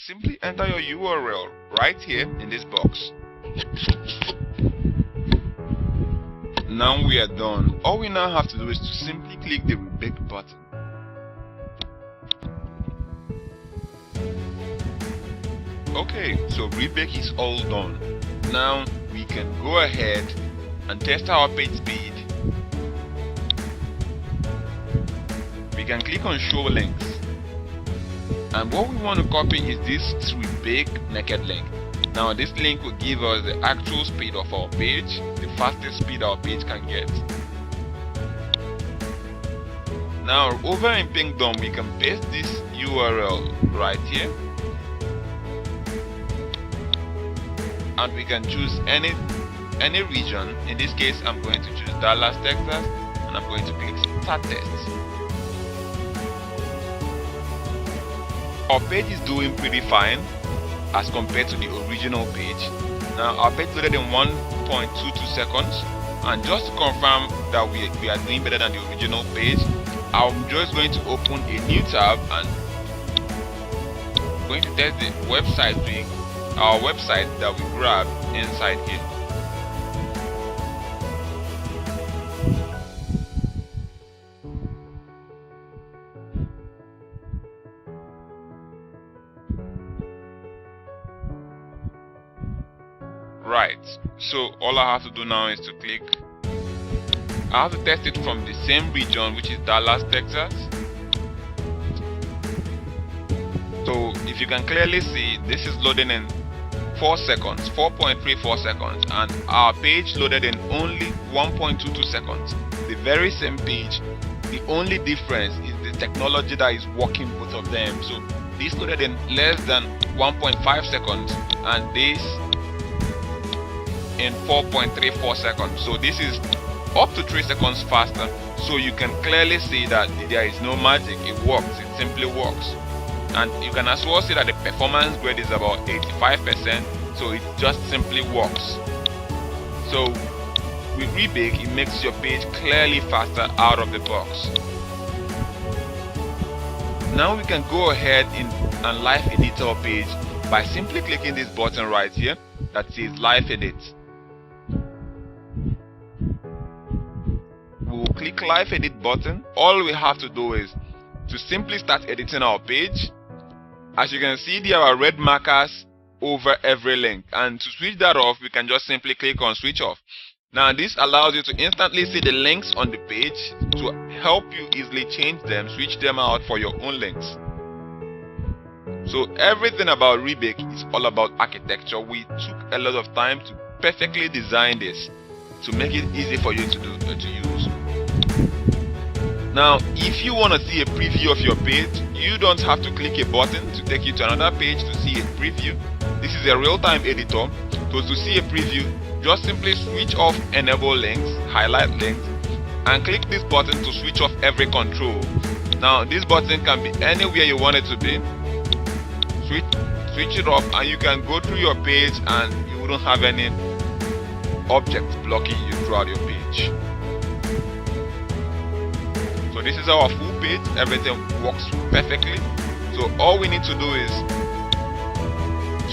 simply enter your URL right here in this box. Now we are done. All we now have to do is to simply click the Rebake button. Okay, so Rebake is all done. Now we can go ahead and test our page speed. We can click on show links, and what we want to copy is this Rebake naked link. Now this link will give us the actual speed of our page, the fastest speed our page can get. Now over in Pingdom we can paste this URL right here, and we can choose any region. In this case I'm going to choose Dallas, Texas, and I'm going to click start test. Our page is doing pretty fine as compared to the original page. Now our page loaded in 1.22 seconds, and just to confirm that we are doing better than the original page, I'm just going to open a new tab and I'm going to test the website link, our website that we grabbed inside here. Right, so all I have to do now is to click. I have to test it from the same region, which is Dallas, Texas. So if you can clearly see, this is loading in 4 seconds, 4.34 seconds, and our page loaded in only 1.22 seconds. The very same page, the only difference is the technology that is working both of them. So this loaded in less than 1.5 seconds, and this in 4.34 seconds. So this is up to 3 seconds faster. So you can clearly see that there is no magic. It works. It simply works. And you can as well see that the performance grade is about 85%. So it just simply works. So with Rebake, it makes your page clearly faster out of the box. Now we can go ahead and live edit our page by simply clicking this button right here that says live edit. We will click live edit button. All we have to do is to simply start editing our page. As you can see, there are red markers over every link, and to switch that off we can just simply click on switch off. Now this allows you to instantly see the links on the page to help you easily change them, switch them out for your own links. So everything about Rebake is all about architecture. We took a lot of time to perfectly design this to make it easy for you to use. Now if you want to see a preview of your page, you don't have to click a button to take you to another page to see a preview. This is a real-time editor. So to see a preview, just simply switch off enable links, highlight links, and click this button to switch off every control. Now this button can be anywhere you want it to be. Switch it off and you can go through your page and you wouldn't have any objects blocking you throughout your page. So this is our full page. Everything works perfectly. So all we need to do is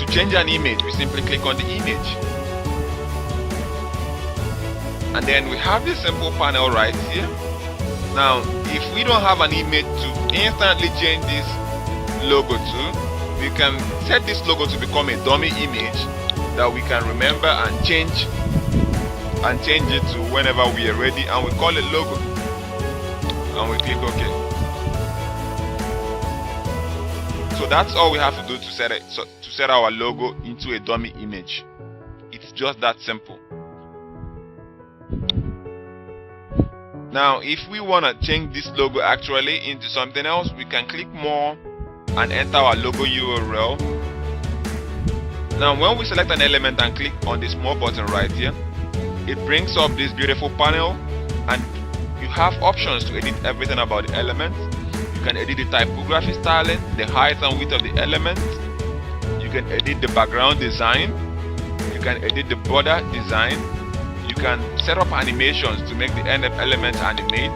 to change an image. We simply click on the image, and then we have this simple panel right here. Now if we don't have an image to instantly change this logo to, we can set this logo to become a dummy image that we can remember and change it to whenever we are ready, and we call it logo, and we click OK. So that's all we have to do to set our logo into a dummy image. It's just that simple. Now if we want to change this logo actually into something else, we can click more and enter our logo URL. Now when we select an element and click on this more button right here, it brings up this beautiful panel, and you have options to edit everything about the element. You can edit the typography styling, the height and width of the element. You can edit the background design. You can edit the border design. You can set up animations to make the element animate,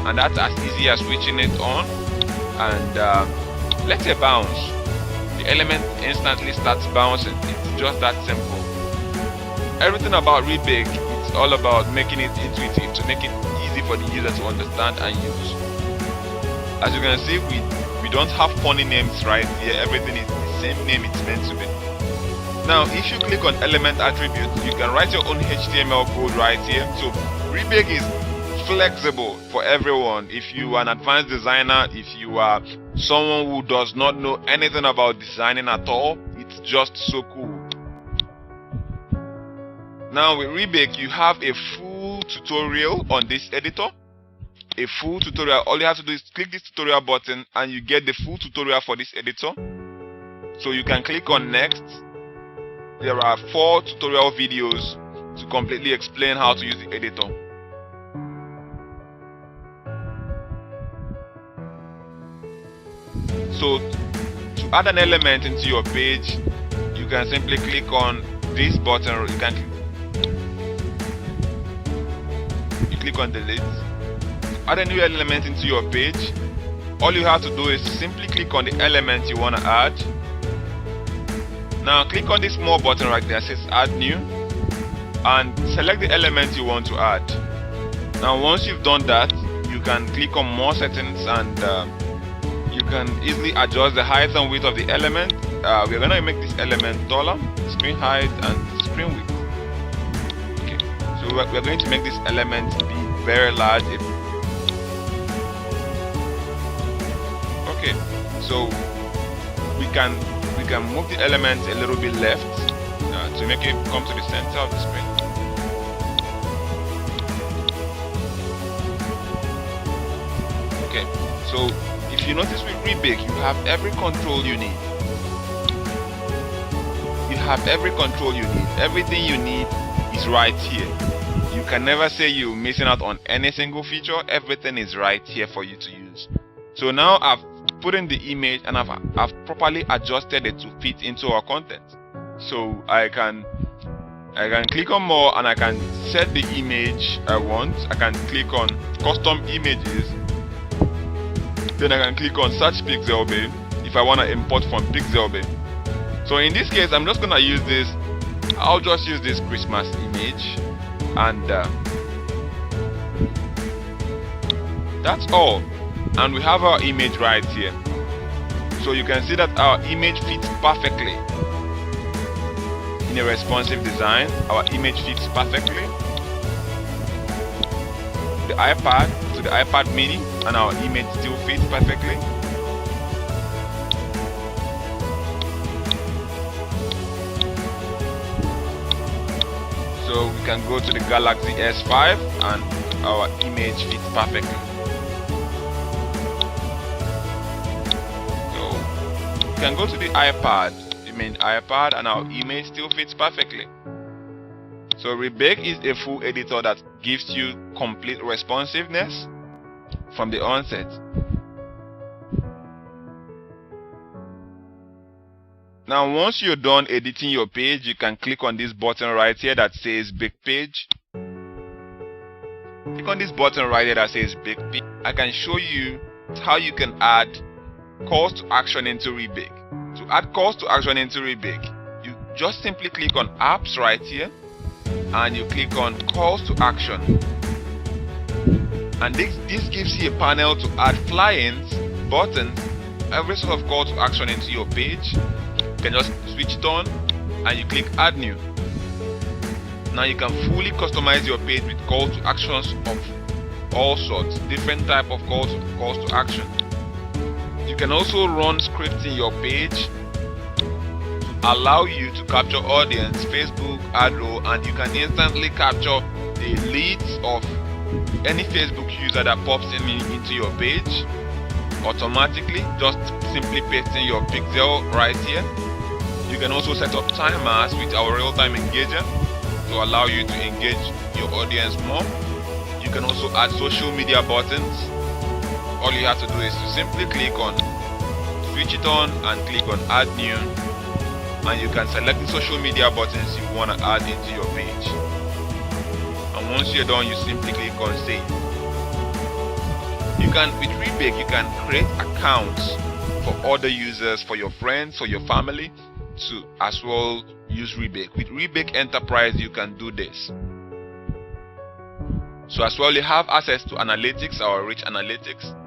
and that's as easy as switching it on and let's say bounce. the element instantly starts bouncing. It's just that simple. Everything about Rebake, it's all about making it intuitive, to make it easy for the user to understand and use. As you can see, we don't have funny names right here. Everything is the same name it's meant to be. Now, if you click on element attributes, you can write your own HTML code right here. So Rebake is flexible for everyone. If you are an advanced designer, if you are someone who does not know anything about designing at all, it's just so cool. Now with Rebake, you have a full tutorial on this editor. A full tutorial. All you have to do is click this tutorial button and you get the full tutorial for this editor. So you can click on next. There are 4 tutorial videos to completely explain how to use the editor. So to add an element into your page, you can simply click on this button. You click on delete. To add a new element into your page, all you have to do is simply click on the element you want to add. Now click on this small button right there that says add new and select the element you want to add. Now once you've done that, you can click on more settings and you can easily adjust the height and width of the element. We're going to make this element taller, screen height and screen width. Okay, so we're going to make this element be very large. Okay, so we can move the element a little bit left to make it come to the center of the screen. Okay, so if you notice with Rebake, you have every control you need. You have every control you need. Everything you need is right here. You can never say you're missing out on any single feature. Everything is right here for you to use. So now I've put in the image and I've properly adjusted it to fit into our content. So I can click on more and I can set the image I want. I can click on custom images. Then I can click on search Pixelbay if I want to import from Pixelbay. So in this case, I'm just gonna use this. I'll just use this Christmas image, and that's all. And we have our image right here. So you can see that our image fits perfectly in a responsive design. Our image fits perfectly. The iPad to the iPad mini, and our image still fits perfectly. So we can go to the Galaxy S5 and our image fits perfectly. So we can go to the iPad, and our image still fits perfectly. So Rebake is a full editor that gives you complete responsiveness from the onset. Now once you're done editing your page, you can click on this button right here that says Bake Page. Click on this button right here that says Bake Page. I can show you how you can add calls to action into Rebake. To add calls to action into Rebake, you just simply click on Apps right here and you click on Calls to Action. And this gives you a panel to add fly-ins, buttons, every sort of call to action into your page. You can just switch it on and you click Add New. Now you can fully customize your page with call to actions of all sorts, different type of calls to action. You can also run scripts in your page to allow you to capture audience, Facebook, ad row, and you can instantly capture the leads of any Facebook user that pops into your page automatically, just simply pasting your pixel right here. You can also set up timers with our real-time engager to allow you to engage your audience more. You can also add social media buttons. All you have to do is to simply click on switch it on and click on Add New, and you can select the social media buttons you want to add into your page. And once you're done, you simply click on Save. With Rebake, you can create accounts for other users, for your friends, for your family to as well use Rebake. With Rebake Enterprise, you can do this. So as well, you have access to analytics or rich analytics.